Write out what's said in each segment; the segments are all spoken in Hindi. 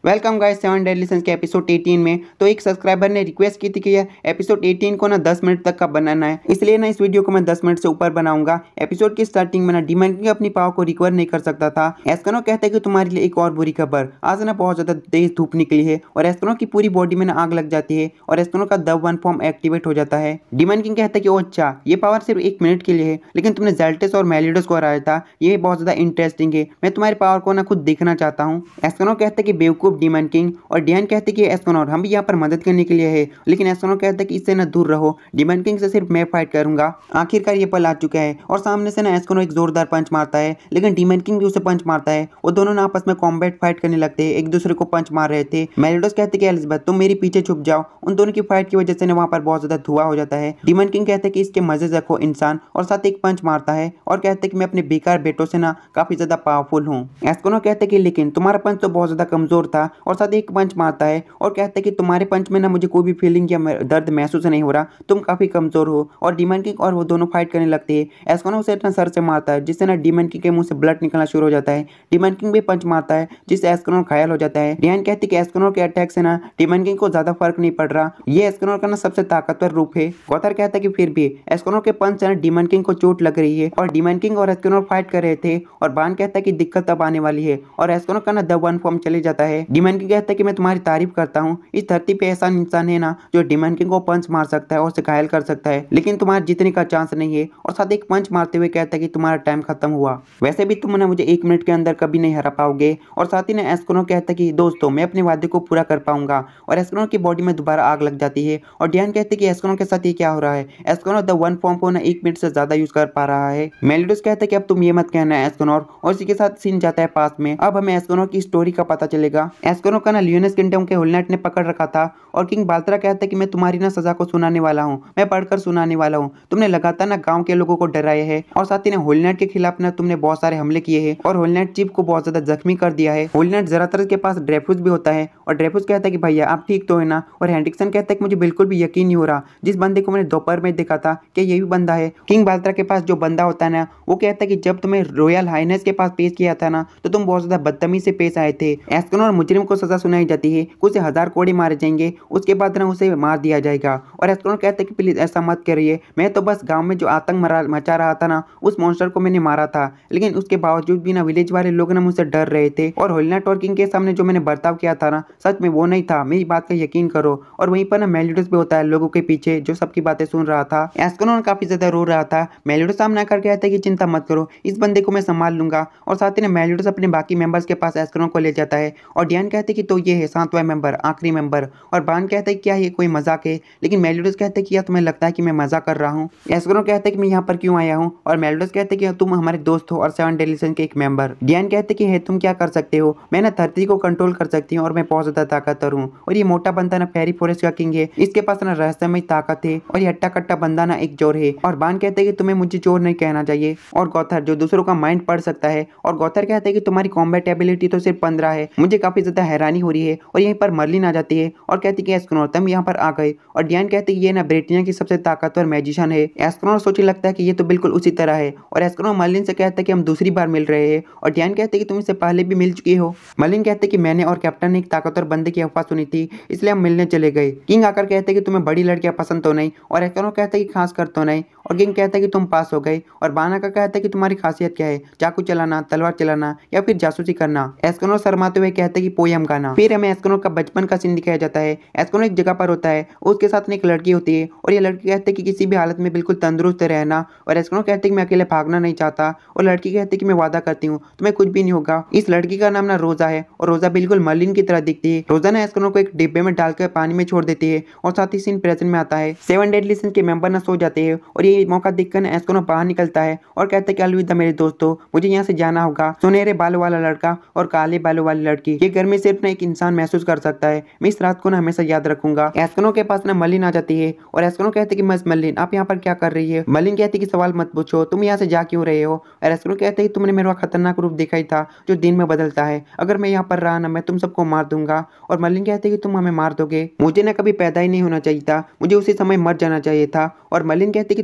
वेलकम गाइस 7 डेडली सिंस के एपिसोड 18 में। तो एक सब्सक्राइबर ने रिक्वेस्ट की थी कि यह एपिसोड 18 को ना 10 मिनट तक का बनाना है, इसलिए ना इस वीडियो को मैं 10 मिनट से ऊपर बनाऊंगा। एपिसोड की स्टार्टिंग में ना डीमन किंग अपनी पावर को रिकवर नहीं कर सकता था। एस्कनो कहता है कि तुम्हारे लिए एक और बुरी खबर, आज ना बहुत ज्यादा तेज धूप निकली है और एस्कनो की पूरी बॉडी में ना आग लग जाती है और एस्कनो का द वन फॉर्म एक्टिवेट हो जाता है। डीमन किंग कहता है कि ओ अच्छा, ये पावर सिर्फ 1 मिनट के लिए है, लेकिन तुमने जेल्टिस और मेलिडस को हराया था, ये बहुत ज्यादा इंटरेस्टिंग है, मैं तुम्हारी पावर को ना खुद देखना चाहता हूँ। एस्कनो कहता है कि बेवकूफ डीमन किंग, और डियान कहते कि एस्कनोर हम भी यहाँ पर मदद करने के लिए है, लेकिन एस्कनोर कहता है कि इससे ना दूर रहो, डीमन किंग से सिर्फ मैं फाइट करूंगा। आखिरकार ये पल आ चुका है और सामने से ना एस्कनोर एक जोरदार पंच मारता है, लेकिन डीमन किंग भी उसे पंच मारता है। वो दोनों ना आपस में कॉम्बैट फाइट करने लगते हैं, एक दूसरे को पंच मार रहे थे। मेलिडस कहते कि एलिजाबेथ तुम मेरे पीछे छुप जाओ। उन दोनों की फाइट की वजह से ना वहाँ पर बहुत ज्यादा धुआं हो जाता है। डीमन किंग कहते कि इसके मजे रखो इंसान, और साथ एक पंच मारता है और कहते कि मैं अपने बेकार बेटों से ना काफी ज्यादा पावरफुल हूँ। एस्कनोर कहते कि लेकिन तुम्हारा पंच तो बहुत ज्यादा कमजोर था, और साथ एक पंच मारता है और कहते हैं कि तुम्हारे पंच में ना मुझे कोई भी फीलिंग या दर्द महसूस नहीं हो रहा, तुम काफी कमजोर हो। और डीमन किंग और वो दोनों फाइट करने लगते हैं। एस्कनो उसे इतना सर से मारता है जिससे ना डीमन किंग के मुंह से ब्लड निकलना शुरू हो जाता है। डीमन किंग भी पंच मारता है जिससे एस्कनो घायल हो जाता है। डियान कहती है कि एस्कनो के अटैक से ना डीमन किंग को ज्यादा फर्क नहीं पड़ रहा, ये एस्कनो का ना सबसे ताकतवर रूप है। गौथर कहता है कि फिर भी एस्कनो के पंच से ना डीमन किंग को चोट लग रही है और डीमन किंग और एस्कनो फाइट कर रहे थे। और बान कहता है कि दिक्कत अब आने वाली है और एस्कनो का ना द वन फॉर्म चले जाता है। डीमन किंग कहता है कि मैं तुम्हारी तारीफ करता हूँ, इस धरती पे ऐसा इंसान है ना जो डीमन किंग को पंच मार सकता है और उसे घायल कर सकता है, लेकिन तुम्हारे जीतने का चांस नहीं है। और साथ एक पंच मारते हुए कहता है कि तुम्हारा टाइम खत्म हुआ, वैसे भी तुम ना मुझे 1 मिनट के अंदर कभी नहीं हरा पाओगे। और साथ ही ना एस्कनो कहता है कि दोस्तों मैं अपने वादे को पूरा कर पाऊंगा। और एस्कनो की बॉडी में दोबारा आग लग जाती है और डियान कहते हैं कि एस्कनो के साथ ये क्या हो रहा है। एस्कनो द वन फॉर्म को ना 1 मिनट से ज्यादा यूज कर पा रहा है। मेलिडस कहता है कि अब तुम ये मत कहना एस्कनो, और इसी के साथ सीन जाता है पास में। अब हमें एस्कनो की स्टोरी का पता चलेगा। एस्कनो का ना लियोनेस किंगडम के होलनाइट ने पकड़ रखा था और किंग बाल्त्रा कहता है कि मैं तुम्हारी ना सजा को सुनाने वाला हूँ, मैं पढ़कर सुनाने वाला हूँ। तुमने लगातार ना गांव के लोगों को डराया है और साथ ही ना होलनाइट के खिलाफ ना तुमने बहुत सारे हमले किए हैं और होलनाइट चीफ को बहुत ज्यादा जख्मी कर दिया है। होलनाइट जरातर के पास ड्रेफुस भी होता है और ड्रेफुस कहता है कि भैया आप ठीक तो है ना। और हेंड्रिक्सन कहता है कि मुझे बिल्कुल भी यकीन नहीं हो रहा, जिस बंदे को मैंने दोपहर में देखा था कि यही बंदा है। किंग बाल्त्रा के पास जो बंदा होता है ना, वो कहता है कि जब तुम्हें रॉयल हाइनेस के पास पेश किया था ना, तो तुम बहुत ज्यादा बदतमीज से पेश आए थे। एस्कनो और मुजरिम को सजा सुनाई जाती है, उसे 1000 कोड़े मारे जाएंगे, उसके बाद ना उसे मार दिया जाएगा। और एस्कनो कहते हैं कि प्लीज ऐसा मत करिए, मैं तो बस गांव में जो आतंक मचा रहा था ना, उस मॉन्स्टर को मैंने मारा था, लेकिन उसके बावजूद भी ना विलेज वाले लोग ना मुझसे डर रहे थे। और होलनाइट और किंग के सामने जो मैंने बर्ताव किया था ना, सच में वो नहीं था, मेरी बात का यकीन करो। और वहीं पर ना मेलिडस भी होता है लोगों के पीछे जो सबकी बातें सुन रहा था। एस्कनो काफी ज्यादा रो रहा था। मेलिडस सामने आकर कहता है कि चिंता मत करो, इस बंदे को मैं संभाल लूंगा। और साथ ही ना मेलिडस अपने बाकी मेंबर्स के पास एस्कनो को ले जाता है और डियान कहते हैं कि तो ये है 7वां मेंबर, आखिरी मेंबर। और बान कहता है कि क्या ये कोई मजाक है, लेकिन मेलिडस कहते हैं कि क्या तुम्हें लगता है कि मैं मजाक कर रहा हूँ। एस्कनो कहते हैं कि मैं यहाँ पर क्यों आया हूँ, और मेलिडस कहते हैं कि तुम हमारे दोस्त हो और 7 डेडली सिंस के एक मेंबर। डियान कहते हैं कि है तुम क्या कर सकते हो, मैं ना धरती को कंट्रोल कर सकती हूँ और मैं बहुत ज्यादा ताकतवर हूँ। और ये मोटा बंदा ना फेरी फॉरेस्ट का किंग है, इसके पास ना रहस्यमय ताकत है, और ये हट्टा कट्टा बंदा ना एक चोर है। और बान कहते हैं कि तुम्हें मुझे चोर नहीं कहना चाहिए। और गौथर जो दूसरों का माइंड पढ़ सकता है, और गौथर कहते हैं कि तुम्हारी कॉम्बैट एबिलिटी तो सिर्फ 15 है, मुझे काफी ज्यादा हैरानी हो रही है। और यहीं पर मर्लिन आ जाती है और कहती है कि एस्कनोर तुम यहाँ पर आ गए। और डियान कहते हैं कि ये ना ब्रिटेनिया की सबसे ताकतवर मैजिशियन है। एस्कनोर सोचने लगता है कि ये तो बिल्कुल उसी तरह है, और एस्कनोर मर्लिन से कहता है कि हम दूसरी बार मिल रहे हैं। और डियान कहते हैं कि तुम इससे पहले भी मिल चुकी हो। मर्लिन कहते हैं कि मैंने और कैप्टन ने एक ताकतवर बंदे की अफवाह सुनी थी, इसलिए हम मिलने चले गए। किंग आकर कहते हैं कि तुम्हें बड़ी लड़कियां पसंद तो नहीं, और एस्कनोर कहता है कि खास कर तो नहीं। और किंग कहता है कि तुम पास हो गए। और बाना का कहता है कि तुम्हारी खासियत क्या है, चाकू चलाना, तलवार चलाना, या फिर जासूसी करना। एस्कनोर शर्माते हुए कहते हैं कि पोयम गाना। फिर हमें एस्कनोर का बचपन का सीन दिखाया जाता है। एस्कनोर एक जगह पर होता है, उसके साथ एक लड़की होती है, और ये लड़की कहती है कि किसी भी हालत में बिल्कुल तंदुरुस्त रहना। और एस्कनोर कहते हैं कि मैं अकेले भागना नहीं चाहता, और लड़की कहती है कि मैं वादा करती हूँ तुम्हें कुछ भी नहीं होगा। इस लड़की का नाम ना रोजा है, और रोजा बिल्कुल मर्लिन की तरह दिखती है। रोजा ना एस्कनोर को एक डिब्बे में डालकर पानी में छोड़ देती है, और साथ ही सीन प्रेजेंट में आता है। 7 डेडली सिंस के मेंबर ना सो जाते हैं, और ये मौका देखकर एस्कनोर बाहर निकलता है और कहता है कि अलविदा मेरे दोस्तों, मुझे यहाँ से जाना होगा। सुनहरे बालों वाला लड़का और काले बालों वाली लड़की, ये गर्मी सिर्फ ना एक इंसान महसूस कर सकता है, मैं इस रात को ना हमेशा याद रखूंगा। एस्कनोर के पास ना मर्लिन आ जाती है, और एस्कनोर कहते हैं कि मस मर्लिन आप यहाँ पर क्या कर रही है। मर्लिन कहती है कि सवाल मत पूछो, तुम यहाँ से जा क्यों रहे हो। और एस्कनोर कहते हैं कि तुमने मेरा खतरनाक रूप देखा ही था जो दिन में बदलता है, अगर मैं यहाँ पर रहा ना मैं तुम सबको मार दूंगा। और मर्लिन कहते हैं कि तुम हमें मार दोगे, मुझे ना कभी पैदा ही नहीं होना चाहिए था, मुझे उसी समय मर जाना चाहिए था। और मर्लिन कहते हैं कि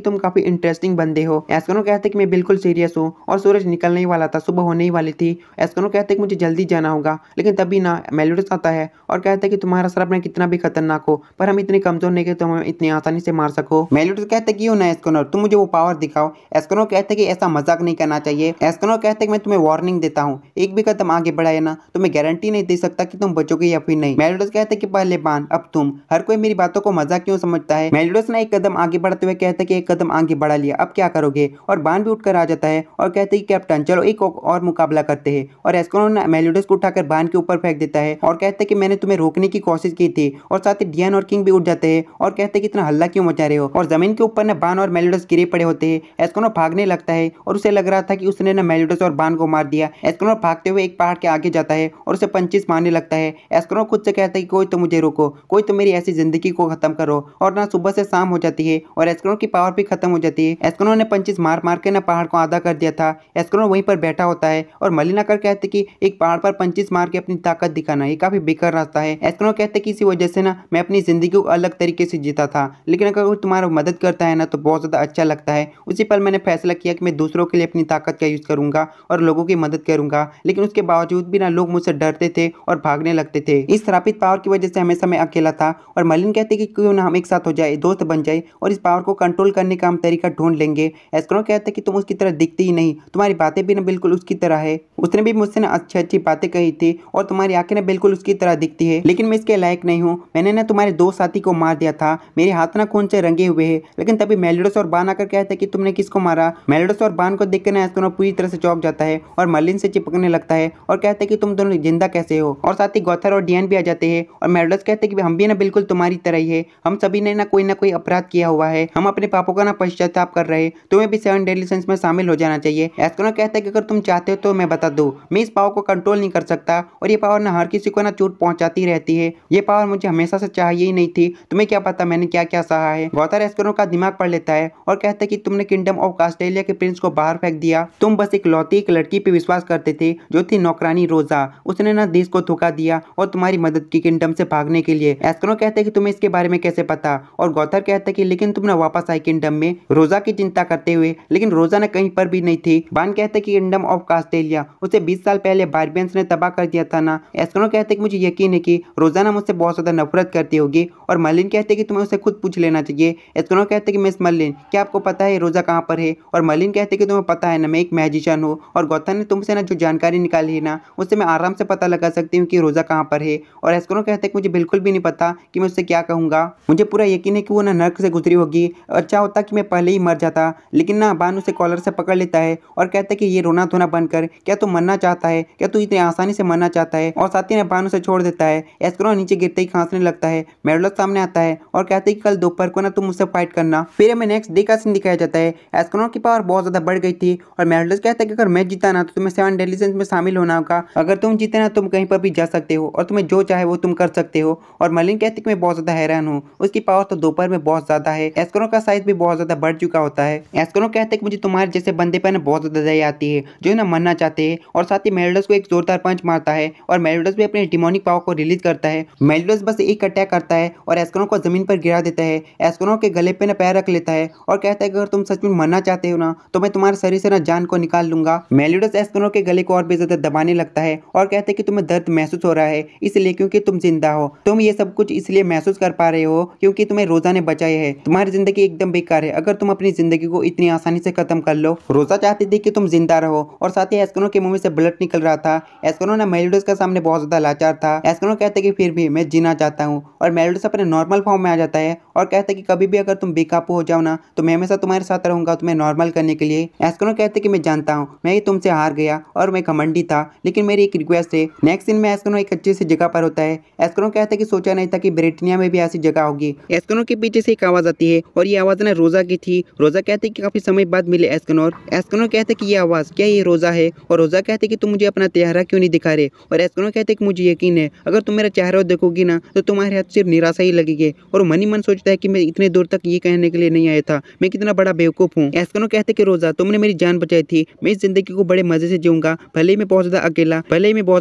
तुम काफी इंटरेस्टिंग बंदे हो। एस्कनो कहते कि मैं बिल्कुल सीरियस हूँ और सूरज निकलने ही वाला था, सुबह होने ही वाली थी। एस्कनो कहते कि मुझे जल्दी जाना होगा, लेकिन तभी ना मेलियोडस आता है और कहता है कि तुम्हारा सरपना कितना भी खतरनाक हो पर हम इतने कमजोर नहीं कि तुम हमें इतनी आसानी से मार सको। मेलियोडस कहते कि क्यों ना एस्कनो, तुम मुझे वो पावर दिखाओ। एस्कनो कहते कि ऐसा मजाक नहीं करना चाहिए। एस्कनो कहते कि मैं तुम्हें वार्निंग देता हूँ, एक भी कदम आगे बढ़ाए ना तो मैं गारंटी नहीं दे सकता कि तुम बचोगे या फिर नहीं। मेलियोडस कहते कि पहले बान अब तुम। हर कोई मेरी बातों को मजाक क्यों समझता है। मेलियोडस ने एक कदम आगे बढ़ते हुए कहते कि एक कदम आगे बढ़ा लिया, अब क्या करोगे। और बान भी उठकर आ जाता है और कहते कि कैप्टन चलो एक और मुकाबला करते हैं। और एस्कनो ने मेलियोडस को उठाकर बान के ऊपर फेंक देता है और कहते कि मैंने तुम्हें रोकने की कोशिश की थी। और साथ ही डियान और किंग भी उठ जाते हैं और कहते कि इतना हल्ला क्यों मचा रहे हो। और जमीन के ऊपर ना बान और मेलियोडस गिरे पड़े होते हैं। एस्कनो भागने लगता है और उसे लग रहा था कि उसने ना मेलियोडस और बान को मार दिया। एस्कनो भागते हुए एक पहाड़ के आगे जाता है और उसे पंचेस मारने लगता है। एस्कनो खुद से कहता है कि कोई तो मुझे रोको, कोई तो मेरी ऐसी जिंदगी को खत्म करो। और ना सुबह से शाम हो जाती है और एस्कनो की पावर भी खत्म हो जाती है। एस्कनो ने पंचेस मार मार के ना पहाड़ को आधा कर दिया था। एस्कनो वहीं पर बैठा होता है और मलिन आकर कहते कि एक पहाड़ पर पंचेस मार के अपनी ताकत दिखाना ये काफी बेकार रास्ता है। एस्कनो कहते कि इसी वजह से ना मैं अपनी जिंदगी को अलग तरीके से जीता था, लेकिन अगर कोई तुम्हारा मदद करता है ना तो बहुत ज्यादा अच्छा लगता है। उसी पल मैंने फैसला किया कि मैं दूसरों के लिए अपनी ताकत का यूज करूंगा और लोगों की मदद करूंगा। लेकिन उसके बावजूद भी ना लोग मुझसे डरते थे और भागने लगते थे। इस श्रापित पावर की वजह से हमेशा मैं अकेला था। और मलिन कहते कि क्यों ना हम एक साथ हो जाए, दोस्त बन जाए और इस पावर को कंट्रोल करने का हम तरीका ढूंढ लेंगे। एस्कनो कहते कि तुम उसकी तरह दिखती ही नहीं, तुम्हारी बातें भी ना बिल्कुल उसकी तरह है। उसने भी मुझसे ना अच्छी अच्छी बातें कही थी और तुम्हारी आंखें ना बिल्कुल उसकी तरह दिखती है, लेकिन मैं इसके लायक नहीं हूँ। मैंने ना तुम्हारे दो साथी को मार दिया था, मेरे हाथ ना खून से रंगे हुए हैं। लेकिन तभी मेलियोडस और बान आकर कहते कि तुमने किसको मारा। मेलियोडस और बान को देखकर ना एस्कनो पूरी तरह से चौंक जाता है और मलिन से चिपकने लगता है और कहते कि तुम दोनों जिंदा कैसे हो। और साथ ही गौथर और डियान भी आ जाते हैं और मेलियोडस कहते कि हम भी ना बिल्कुल तुम्हारी तरह ही है, हम सभी ने ना कोई अपराध किया हुआ है, हम अपने पापों का ना पश्चाताप कर रहे हैं, तुम्हें भी 7 डेडली सिंस में शामिल हो जाना चाहिए। एस्कनो कहता है कि अगर तुम चाहते हो तो मैं बता दूं, मैं इस पावर को कंट्रोल नहीं कर सकता और ये पावर ना हर किसी को ना चोट पहुंचाती रहती है। ये पावर मुझे हमेशा से चाहिए ही नहीं थी, तुम्हें क्या पता मैंने क्या क्या सहा है। गौथर एस्कनो का दिमाग पढ़ लेता है और कहता है कि तुमने किंगडम ऑफ कास्टेलिया के प्रिंस को बाहर फेंक दिया, तुम बस एक लौती एक लड़की पे विश्वास करते थे जो थी नौकरानी रोजा, उसने ना देश को धोखा दिया और तुम्हारी मदद की किंगडम से भागने के लिए। एस्कनो कहते हैं कि तुम्हें इसके बारे में कैसे पता। और गौथर कहता है कि लेकिन तुम ना वापस आई किंगडम में रोजा की चिंता करते हुए, लेकिन रोजा ने कहीं पर भी नहीं थी। बान कहते कि किंगडम ऑफ कास्टेलिया उसे 20 साल पहले बार्बियंस ने तबाह कर दिया था ना। एस्कनो कहते कि मुझे यकीन है कि रोजाना मुझसे बहुत ज्यादा नफरत करती होगी। और मर्लिन कहते कि तुम्हें उसे खुद पूछ लेना चाहिए। एस्कनो कहते कि मिस मर्लिन क्या आपको पता है रोजा कहाँ पर है। और मर्लिन कहते कि तुम्हें पता है ना मैं एक मैजिशियन हूँ और गौथर ने तुमसे ना जो जानकारी निकाली है ना उससे मैं आराम से पता लगा सकती हूँ कि रोजा कहाँ पर है। और एस्कनो कहते कि मुझे बिल्कुल भी नहीं पता कि मैं उससे क्या कहूँगा, मुझे पूरा यकीन है कि वो ना नर्क से गुजरी होगी। अच्छा होता कि मैं पहले ही मर जाता, लेकिन ना बान उसे कॉलर से पकड़ लेता है और कहता है कि ये रोना धोना बंद कर, क्या तू मरना चाहता है, क्या तू इतनी आसानी से मरना चाहता है। और साथ ही ने बान उसे छोड़ देता है। एस्कनो नीचे गिरते ही खांसने लगता है। मेलियोडस सामने आता है और कहते हैं कि कल दोपहर को ना तुम मुझसे फाइट करना। फिर हमें नेक्स्ट डे का सीन दिखाया जाता है। एस्कनो की पावर बहुत ज्यादा बढ़ गई थी और मेलियोडस कहता है कि अगर मैं जीता ना तो तुम्हें 7 डेडली सिंस में शामिल होना होगा, अगर तुम जीते ना तुम कहीं पर भी जा सकते हो और तुम्हें जो चाहे वो तुम कर सकते हो। और मर्लिन कहती कि मैं बहुत ज्यादा हैरान हूँ, उसकी पावर तो दोपहर में बहुत ज्यादा है। एस्कनो का साइज भी बहुत ज्यादा बढ़ चुका होता है। एस्कनो कहते कि मुझे तुम्हारे जैसे बंदे पर ना बहुत ज्यादा दया आती है जो ना मरना चाहते हैं। और साथ ही मेलियोडस को एक जोरदार पंच मारता है और मेलियोडस भी अपने डिमोनिक पावर को रिलीज करता है। मेलियोडस बस एक अटैक करता है और एस्कनो को जमीन पर गिरा देता है। एस्कनो के गले पे ना पैर रख लेता है और कहता है कि अगर तुम सच में मरना चाहते हो ना तो मैं तुम्हारे शरीर से ना जान को निकाल लूंगा। मेलियोडस एस्कनो के गले को और भी ज्यादा दबाने लगता है और कहता है कि तुम्हें दर्द महसूस हो रहा है इसलिए क्योंकि तुम जिंदा हो, तुम ये सब कुछ इसलिए महसूस कर पा रहे हो क्योंकि तुम्हें रोजा ने बचाया है, तुम्हारी जिंदगी एकदम बेकार है अगर तुम अपनी जिंदगी को इतनी आसानी से खत्म कर लो। रोजा चाहती थी कि तुम जिंदा रहो और साथ ही एस्कनो के मुंह से ब्लड निकल रहा था। एस्कनो ना मेलियोडस के सामने बहुत ज्यादा लाचार था। एस्कनो कहते कि फिर भी मैं जीना चाहता हूँ और मेलियोडस अपने नॉर्मल फॉर्म में आ जाता है और कहते कि कभी भी अगर तुम बेकाबू हो जाओ ना तो मैं हमेशा तुम्हारे साथ रहूंगा तुम्हें नॉर्मल करने के लिए। एस्कनो कहते कि मैं जानता हूँ मैं ही तुमसे हार गया और मैं घमंडी था, लेकिन मेरी एक रिक्वेस्ट है। नेक्स्ट सीन में एस्कनो एक अच्छी सी जगह पर होता है। एस्कनो कहते कि सोचा नहीं था कि ब्रिटानिया में भी ऐसी जगह होगी। एस्कनो के पीछे से एक आवाज आती है और ये आवाज ना रोजा की थी। रोजा कहते कि काफी समय बाद मिले एस्कनो। एस्कनो कहते कि ये आवाज क्या ये रोजा है। और रोजा कहते कि तुम मुझे अपना चेहरा क्यों नहीं दिखा रहे। और एस्कनो कहते कि मुझे यकीन है अगर तुम मेरा चेहरा देखोगी ना तो तुम्हारे हाथ सिर्फ निराशा ही लगेगी। और मन ही मन सोचता है कि मैं इतने दूर तक ये कहने के लिए नहीं आया था, मैं कितना बड़ा बेवकूफ हूँ। एस्कनो कहते कि रोजा तुमने मेरी जान बचाई थी, मैं इस जिंदगी को बड़े मजे से जीऊंगा, भले ही मैं बहुत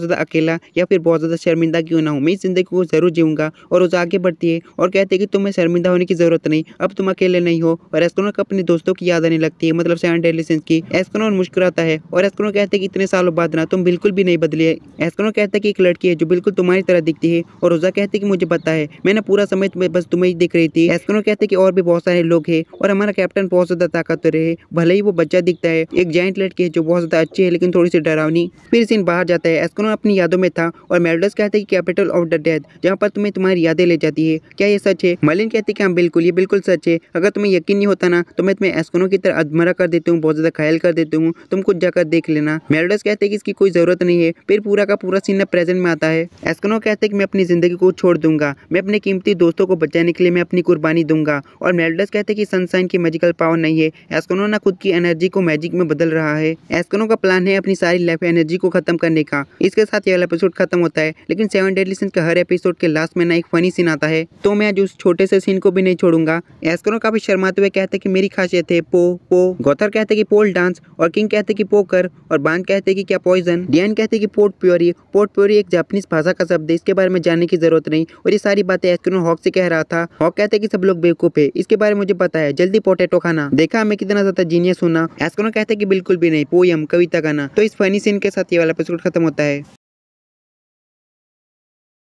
ज्यादा अकेला या फिर बहुत ज्यादा शर्मिंदा क्यों ना हूँ, मैं इस जिंदगी को जरूर जीऊंगा। और रोजा आगे बढ़ती है और कहते कि तुम्हें शर्मिंदा होने की जरूरत नहीं, अब तुम अकेले नहीं हो और एस्कनोर को अपने दोस्तों की याद आने लगती है, मतलब 7 डेडली सिंस की। एस्कनोर मुस्कुराता है और एस्कनोर कहता है कि इतने सालों बाद ना तुम बिल्कुल भी नहीं बदली है। एस्कनोर कहता है कि एक लड़की है जो बिल्कुल तुम्हारी तरह दिखती है और रोजा कहते हैं कि मुझे पता है, मैंने पूरा समय बस तुम्हें ही देख रही थी। एस्कनोर कहते हैं कि और भी बहुत सारे लोग हैं और हमारा कैप्टन बहुत ज्यादा ताकतवर है, भले ही वो बच्चा दिखता है। एक जायंट लड़की है जो बहुत ज्यादा अच्छी है लेकिन थोड़ी सी डरावनी। फिर सीन बाहर जाता है, एस्कनोर अपनी यादों में था और मेल्डस कहते हैं कि कैपिटल ऑफ द डेथ, जहाँ पर तुम्हें तुम्हारी यादें ले जाती है, क्या ये सच है? मर्लिन कहती है कि हाँ बिल्कुल, ये बिल्कुल सच है। अगर तुम्हें यकीन नहीं होता ना तो मैं तुम्हें एस्कनोर की तरह अधमरा कर देती हूँ, बहुत ज्यादा घायल कर देती हूँ, तुम खुद जाकर देख लेना। मेल्डस कहते हैं कि इसकी कोई जरूरत नहीं है। फिर पूरा का पूरा सीन प्रेजेंट में आता है। एस्कनोर कहते हैं कि मैं अपनी जिंदगी को छोड़ दूंगा, मैं अपने कीमती दोस्तों को बचाने के लिए मैं अपनी कुर्बानी दूंगा। और मेल्डस कहते हैं कि सनशाइन की मैजिकल पावर नहीं है, एस्कनोर ना खुद की एनर्जी को मैजिक में बदल रहा है। एस्कनोर का प्लान है अपनी सारी लाइफ एनर्जी को खत्म करने का। इसके साथ ये वाला एपिसोड खत्म होता है, लेकिन 7 डेडली सिंस के हर एपिसोड के लास्ट में ना एक फनी सीन आता है, तो मैं आज उस छोटे से सीन को भी नहीं छोड़ूंगा। एस्कनोर काफी शर्माते हुए कहते हैं कि मेरी खासियत है पो पो। गॉथर कहते हैं कि पोल डांस और किंग कहते हैं कि पोकर और बान कहते हैं कि क्या पॉइजन। डियान कहते हैं कि पोर्ट प्योरी। पोर्ट प्योरी एक जापानीज भाषा का शब्द है, इसके बारे में जानने की जरूरत नहीं। और ये सारी बातें एस्कनोर हॉक से कह रहा था। हॉक कहते हैं कि सब लोग बेवकूफ है, इसके बारे में मुझे पता है, जल्दी पोटैटो खाना। देखा मैं कितना ज्यादा जीनियस हूं ना। एस्कनोर कहते हैं कि बिल्कुल भी नहीं, पोयम कविता गाना। तो इस फनी सीन के साथ ये वाला एपिसोड खत्म होता है।